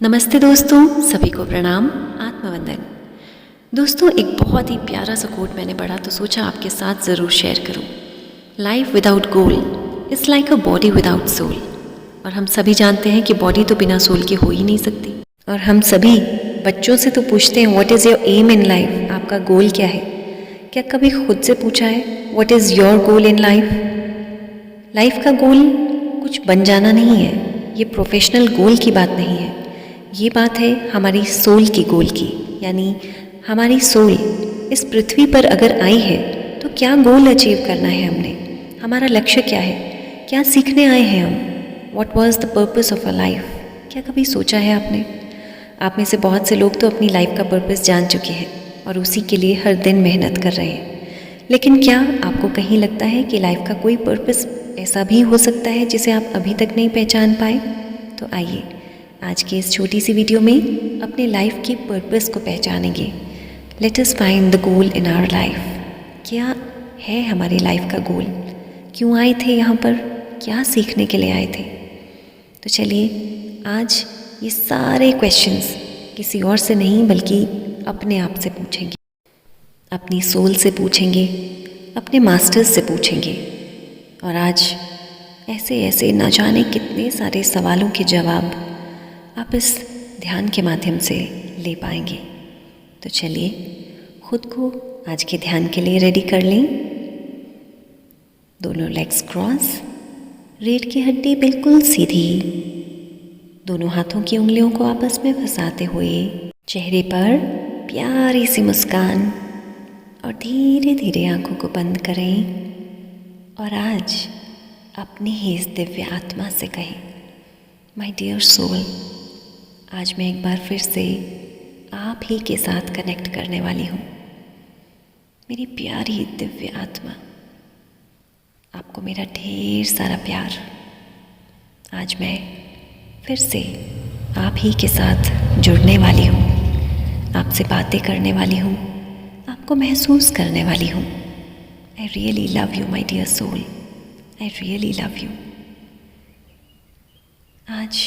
नमस्ते दोस्तों, सभी को प्रणाम, आत्मवंदन। दोस्तों, एक बहुत ही प्यारा सा कोट मैंने पढ़ा तो सोचा आपके साथ ज़रूर शेयर करूं। Life without goal is like a body without soul. और हम सभी जानते हैं कि बॉडी तो बिना सोल के हो ही नहीं सकती। और हम सभी बच्चों से तो पूछते हैं what is your aim in life, आपका गोल क्या है। क्या कभी खुद से पूछा है what is your goal in life? Life का गोल कुछ बन जाना नहीं है, ये प्रोफेशनल गोल की बात नहीं है। ये बात है हमारी सोल की गोल की, यानी हमारी सोल इस पृथ्वी पर अगर आई है तो क्या गोल अचीव करना है हमने, हमारा लक्ष्य क्या है, क्या सीखने आए हैं हम, what was the purpose of a life. क्या कभी सोचा है आपने? आप में से बहुत से लोग तो अपनी लाइफ का पर्पस जान चुके हैं और उसी के लिए हर दिन मेहनत कर रहे हैं। लेकिन क्या आपको कहीं लगता है कि लाइफ का कोई पर्पस ऐसा भी हो सकता है जिसे आप अभी तक नहीं पहचान पाए? तो आइए आज की इस छोटी सी वीडियो में अपने लाइफ की पर्पस को पहचानेंगे। Let us find the goal in our life. क्या है हमारी लाइफ का गोल? क्यों आए थे यहाँ पर? क्या सीखने के लिए आए थे? तो चलिए आज ये सारे क्वेश्चंस किसी और से नहीं बल्कि अपने आप से पूछेंगे, अपनी सोल से पूछेंगे, अपने मास्टर्स से पूछेंगे। और आज ऐसे ऐसे न जाने कितने सारे सवालों के जवाब आप इस ध्यान के माध्यम से ले पाएंगे। तो चलिए खुद को आज के ध्यान के लिए रेडी कर लें। दोनों लेग्स क्रॉस, रीढ़ की हड्डी बिल्कुल सीधी, दोनों हाथों की उंगलियों को आपस में फंसाते हुए चेहरे पर प्यारी सी मुस्कान और धीरे धीरे आंखों को बंद करें। और आज अपनी ही इस दिव्य आत्मा से कहें, माय डियर सोल, आज मैं एक बार फिर से आप ही के साथ कनेक्ट करने वाली हूँ। मेरी प्यारी दिव्य आत्मा, आपको मेरा ढेर सारा प्यार। आज मैं फिर से आप ही के साथ जुड़ने वाली हूँ, आपसे बातें करने वाली हूँ, आपको महसूस करने वाली हूँ। I really love you my dear soul, I really love you. आज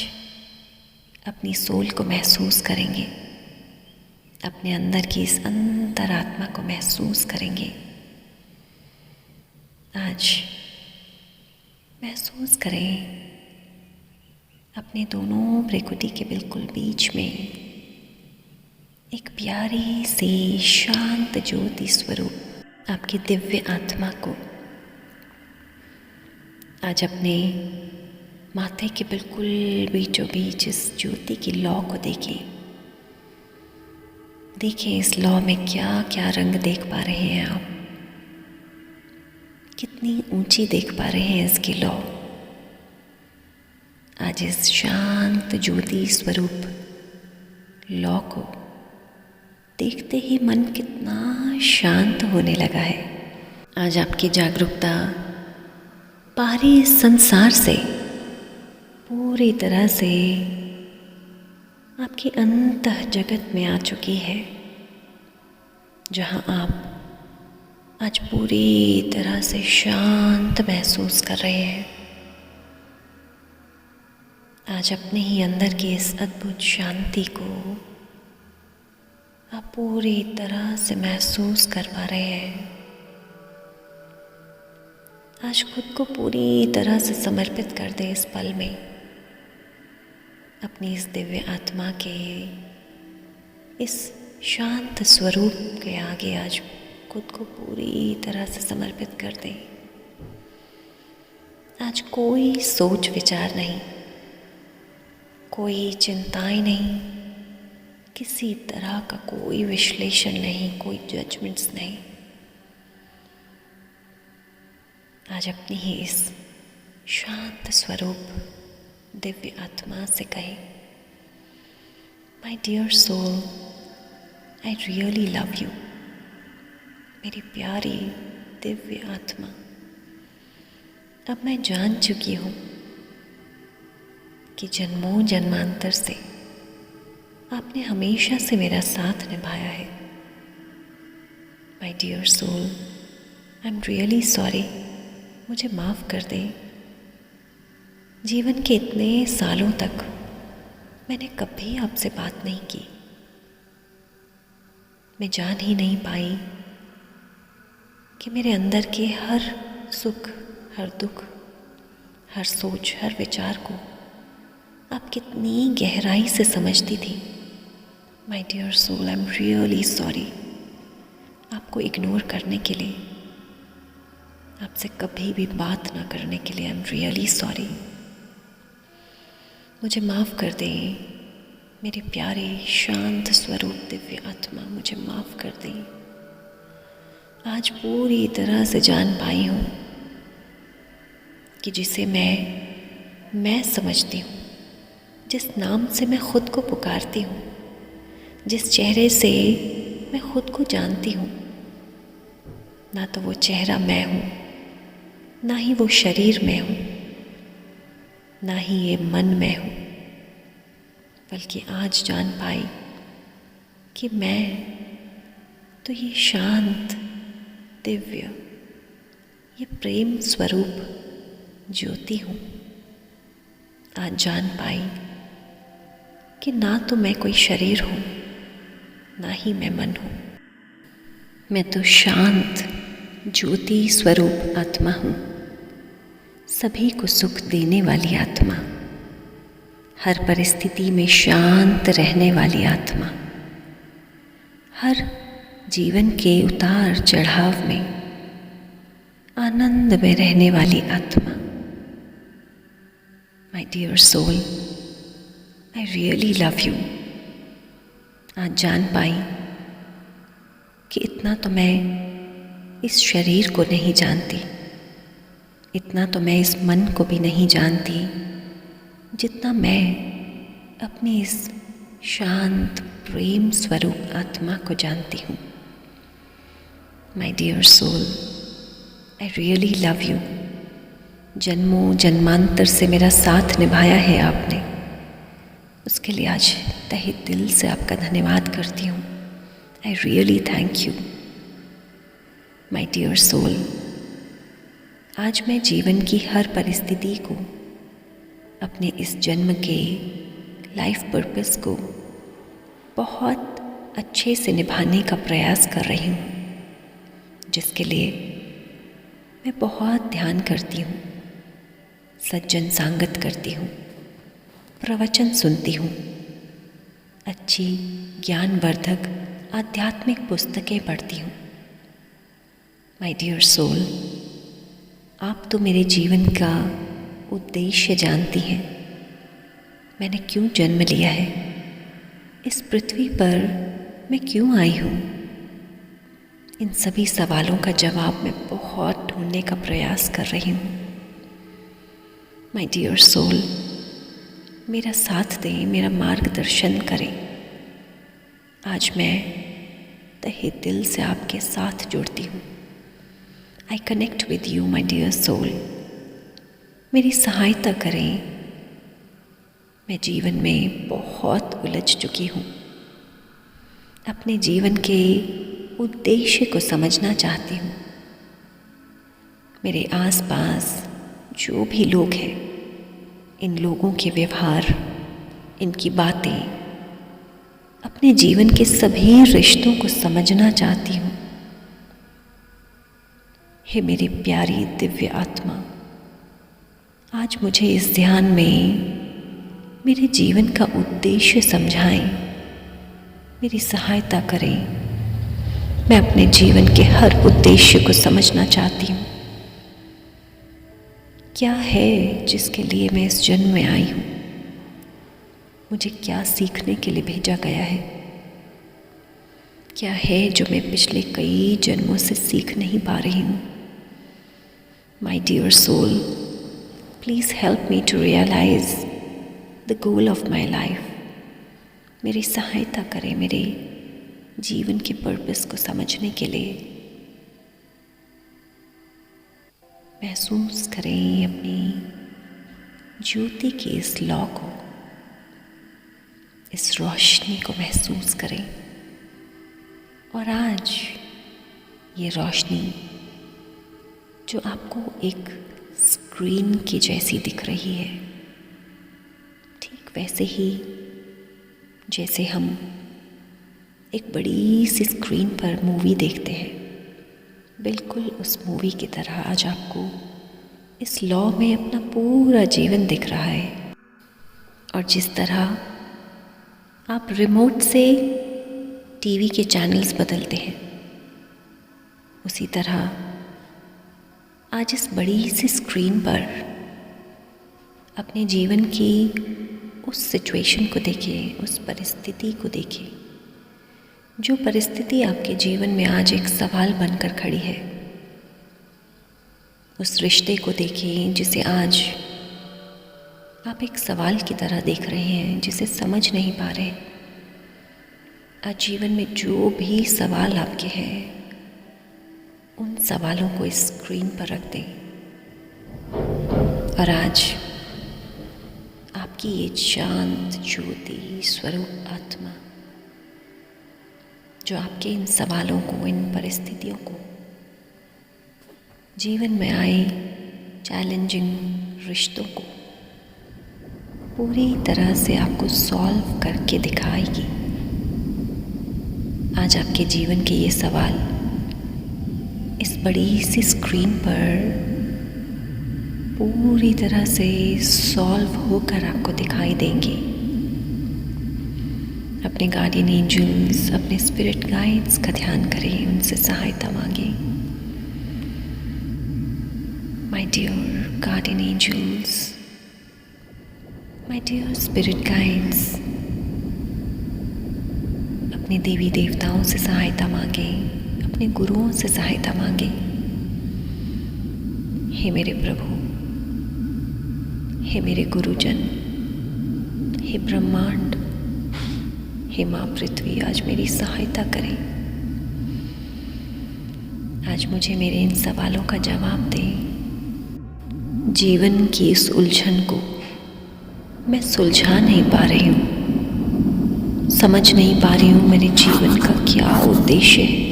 अपनी सोल को महसूस करेंगे, अपने अंदर की इस अंतरात्मा को महसूस करेंगे। आज महसूस करें अपने दोनों भ्रुकुटी के बिल्कुल बीच में एक प्यारी सी शांत ज्योति स्वरूप आपकी दिव्य आत्मा को। आज अपने माथे के बिल्कुल बीचों बीच इस ज्योति की लौ को देखें इस लौ में क्या क्या रंग देख पा रहे हैं आप, कितनी ऊंची देख पा रहे हैं इसकी लौ। आज इस शांत ज्योति स्वरूप लौ को देखते ही मन कितना शांत होने लगा है। आज आपकी जागरूकता बाहरी संसार से पूरी तरह से आपकी अंतः जगत में आ चुकी है, जहाँ आप आज पूरी तरह से शांत महसूस कर रहे हैं। आज अपने ही अंदर की इस अद्भुत शांति को आप पूरी तरह से महसूस कर पा रहे हैं। आज खुद को पूरी तरह से समर्पित कर दे इस पल में अपनी इस दिव्य आत्मा के इस शांत स्वरूप के आगे। आज खुद को पूरी तरह से समर्पित कर दें। आज कोई सोच विचार नहीं, कोई चिंताएं नहीं, किसी तरह का कोई विश्लेषण नहीं, कोई जजमेंट्स नहीं। आज अपनी ही इस शांत स्वरूप दिव्य आत्मा से कहें, my dear soul, I really love you. मेरी प्यारी दिव्य आत्मा, अब मैं जान चुकी हूँ कि जन्मों जन्मांतर से आपने हमेशा से मेरा साथ निभाया है। My dear soul, I am really sorry, मुझे माफ़ कर दें। जीवन के इतने सालों तक मैंने कभी आपसे बात नहीं की। मैं जान ही नहीं पाई कि मेरे अंदर के हर सुख, हर दुख, हर सोच, हर विचार को आप कितनी गहराई से समझती थी। My dear soul, I am really sorry. आपको इग्नोर करने के लिए, आपसे कभी भी बात ना करने के लिए आई एम रियली सॉरी। मुझे माफ़ कर दें मेरे प्यारे शांत स्वरूप दिव्य आत्मा, मुझे माफ़ कर दें। आज पूरी तरह से जान पाई हूँ कि जिसे मैं समझती हूँ, जिस नाम से मैं खुद को पुकारती हूँ, जिस चेहरे से मैं खुद को जानती हूँ, ना तो वो चेहरा मैं हूँ, ना ही वो शरीर मैं हूँ, ना ही ये मन मैं हूँ, बल्कि आज जान पाई कि मैं तो ये शांत, दिव्य, ये प्रेम स्वरूप ज्योति हूँ। आज जान पाई कि ना तो मैं कोई शरीर हूँ, ना ही मैं मन हूँ। मैं तो शांत ज्योति स्वरूप आत्मा हूँ, सभी को सुख देने वाली आत्मा, हर परिस्थिति में शांत रहने वाली आत्मा, हर जीवन के उतार चढ़ाव में आनंद में रहने वाली आत्मा। My dear soul, I really love you. आज जान पाई कि इतना तो मैं इस शरीर को नहीं जानती, इतना तो मैं इस मन को भी नहीं जानती, जितना मैं अपनी इस शांत प्रेम स्वरूप आत्मा को जानती हूँ। My dear soul, I really love you. जन्मों जन्मांतर से मेरा साथ निभाया है आपने, उसके लिए आज तहे दिल से आपका धन्यवाद करती हूँ। I really thank you. My dear soul, आज मैं जीवन की हर परिस्थिति को, अपने इस जन्म के लाइफ पर्पस को बहुत अच्छे से निभाने का प्रयास कर रही हूँ, जिसके लिए मैं बहुत ध्यान करती हूँ, सज्जन सांगत करती हूँ, प्रवचन सुनती हूँ, अच्छी ज्ञानवर्धक आध्यात्मिक पुस्तकें पढ़ती हूँ। माय डियर सोल, आप तो मेरे जीवन का उद्देश्य जानती हैं। मैंने क्यों जन्म लिया है, इस पृथ्वी पर मैं क्यों आई हूँ, इन सभी सवालों का जवाब मैं बहुत ढूंढने का प्रयास कर रही हूँ। माय डियर सोल, मेरा साथ दें, मेरा मार्गदर्शन करें। आज मैं तहे दिल से आपके साथ जुड़ती हूँ। I connect with you my dear soul. मेरी सहायता करें। मैं जीवन में बहुत उलझ चुकी हूँ, अपने जीवन के उद्देश्य को समझना चाहती हूँ। मेरे आसपास जो भी लोग हैं, इन लोगों के व्यवहार, इनकी बातें, अपने जीवन के सभी रिश्तों को समझना चाहती हूँ। हे मेरी प्यारी दिव्य आत्मा, आज मुझे इस ध्यान में मेरे जीवन का उद्देश्य समझाएं, मेरी सहायता करें। मैं अपने जीवन के हर उद्देश्य को समझना चाहती हूँ। क्या है जिसके लिए मैं इस जन्म में आई हूँ? मुझे क्या सीखने के लिए भेजा गया है? क्या है जो मैं पिछले कई जन्मों से सीख नहीं पा रही हूँ? My dear soul, please help me to realise the goal of my life. मेरी सहायता करें मेरे जीवन के पर्पस को समझने के लिए। महसूस करें अपनी ज्योति की इस लौ को, इस रोशनी को महसूस करें। और आज ये रोशनी जो आपको एक स्क्रीन की जैसी दिख रही है, ठीक वैसे ही जैसे हम एक बड़ी सी स्क्रीन पर मूवी देखते हैं, बिल्कुल उस मूवी की तरह आज आपको इस लॉ में अपना पूरा जीवन दिख रहा है। और जिस तरह आप रिमोट से टीवी के चैनल्स बदलते हैं, उसी तरह आज इस बड़ी सी स्क्रीन पर अपने जीवन की उस सिचुएशन को देखिए, उस परिस्थिति को देखिए, जो परिस्थिति आपके जीवन में आज एक सवाल बनकर खड़ी है। उस रिश्ते को देखिए जिसे आज आप एक सवाल की तरह देख रहे हैं, जिसे समझ नहीं पा रहे। आज जीवन में जो भी सवाल आपके हैं, उन सवालों को इस स्क्रीन पर रख दें और आज आपकी ये शांत ज्योति स्वरूप आत्मा जो आपके इन सवालों को, इन परिस्थितियों को, जीवन में आए चैलेंजिंग रिश्तों को पूरी तरह से आपको सॉल्व करके दिखाएगी। आज आपके जीवन के ये सवाल इस बड़ी सी स्क्रीन पर पूरी तरह से सॉल्व होकर आपको दिखाई देंगे। अपने गार्डियन एंजल्स, अपने स्पिरिट गाइड्स का ध्यान करें, उनसे सहायता मांगें। My dear guardian angels, my dear spirit guides, अपने देवी देवताओं से सहायता मांगें, अपने गुरुओं से सहायता मांगें। हे मेरे प्रभु, हे मेरे गुरुजन, हे ब्रह्मांड, हे माँ पृथ्वी, आज मेरी सहायता करें। आज मुझे मेरे इन सवालों का जवाब दें। जीवन की इस उलझन को मैं सुलझा नहीं पा रही हूँ, समझ नहीं पा रही हूँ मेरे जीवन का क्या उद्देश्य है।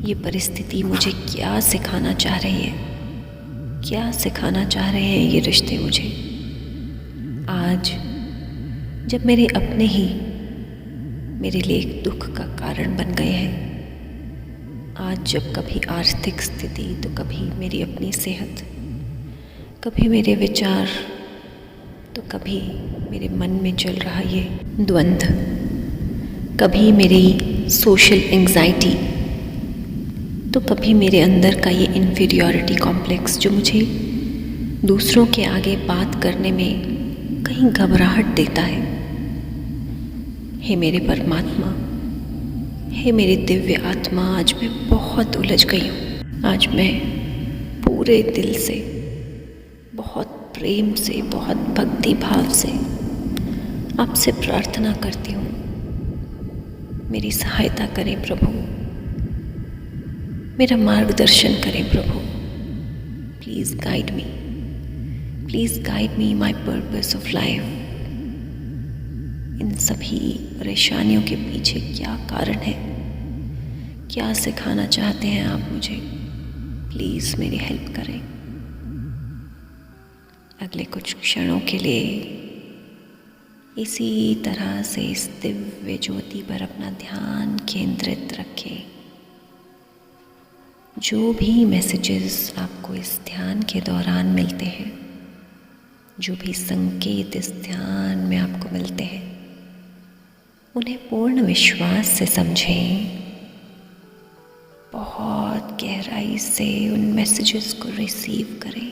ये परिस्थिति मुझे क्या सिखाना चाह रही है, क्या सिखाना चाह रहे हैं ये रिश्ते मुझे। आज जब मेरे अपने ही मेरे लिए एक दुख का कारण बन गए हैं, आज जब कभी आर्थिक स्थिति तो कभी मेरी अपनी सेहत, कभी मेरे विचार तो कभी मेरे मन में चल रहा ये द्वंद्व, कभी मेरी सोशल एंग्जाइटी तो कभी मेरे अंदर का ये इन्फीरियॉरिटी कॉम्प्लेक्स जो मुझे दूसरों के आगे बात करने में कहीं घबराहट देता है। हे मेरे परमात्मा, हे मेरी दिव्य आत्मा, आज मैं बहुत उलझ गई हूँ। आज मैं पूरे दिल से, बहुत प्रेम से, बहुत भक्ति भाव से आपसे प्रार्थना करती हूँ, मेरी सहायता करें प्रभु, मेरा मार्गदर्शन करें प्रभु। Please guide me, please guide me my purpose of life. इन सभी परेशानियों के पीछे क्या कारण है, क्या सिखाना चाहते हैं आप मुझे, प्लीज़ मेरी हेल्प करें। अगले कुछ क्षणों के लिए इसी तरह से इस दिव्य ज्योति पर अपना ध्यान केंद्रित रखें। जो भी मैसेजेस आपको इस ध्यान के दौरान मिलते हैं, जो भी संकेत इस ध्यान में आपको मिलते हैं, उन्हें पूर्ण विश्वास से समझें। बहुत गहराई से उन मैसेजेस को रिसीव करें।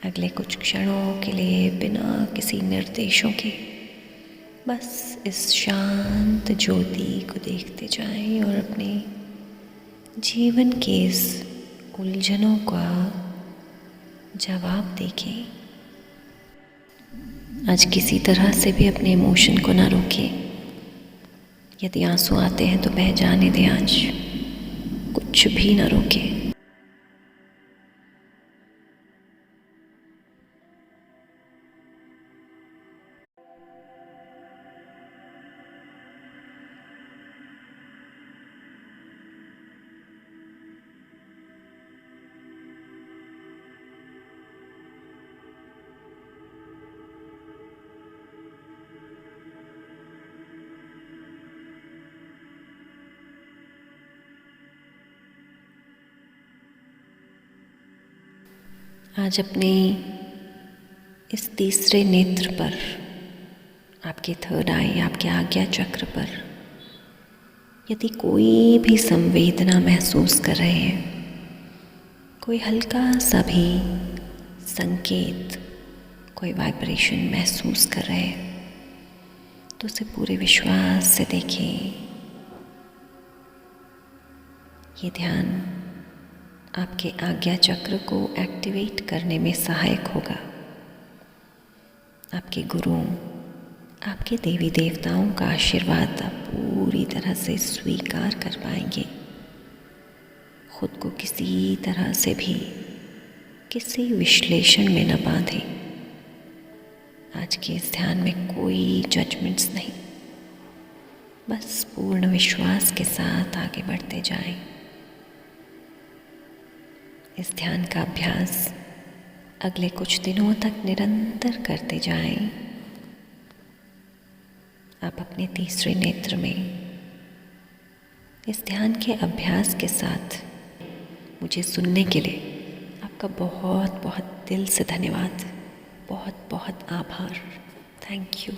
अगले कुछ क्षणों के लिए बिना किसी निर्देशों के बस इस शांत ज्योति को देखते जाएं और अपने जीवन के इस उलझनों का जवाब देखें। आज किसी तरह से भी अपने इमोशन को ना रोकें। यदि आंसू आते हैं तो बह जाने दें, आज कुछ भी ना रोकें। आज अपने इस तीसरे नेत्र पर, आपके थर्ड आई, आपके आज्ञा चक्र पर यदि कोई भी संवेदना महसूस कर रहे हैं, कोई हल्का सा भी संकेत, कोई वाइब्रेशन महसूस कर रहे हैं, तो उसे पूरे विश्वास से देखें। ये ध्यान आपके आज्ञा चक्र को एक्टिवेट करने में सहायक होगा। आपके गुरुओं, आपके देवी देवताओं का आशीर्वाद आप पूरी तरह से स्वीकार कर पाएंगे। खुद को किसी तरह से भी किसी विश्लेषण में न बांधें। आज के इस ध्यान में कोई जजमेंट्स नहीं, बस पूर्ण विश्वास के साथ आगे बढ़ते जाएं। इस ध्यान का अभ्यास अगले कुछ दिनों तक निरंतर करते जाएं। आप अपने तीसरे नेत्र में इस ध्यान के अभ्यास के साथ मुझे सुनने के लिए आपका बहुत बहुत दिल से धन्यवाद, बहुत बहुत आभार। Thank you.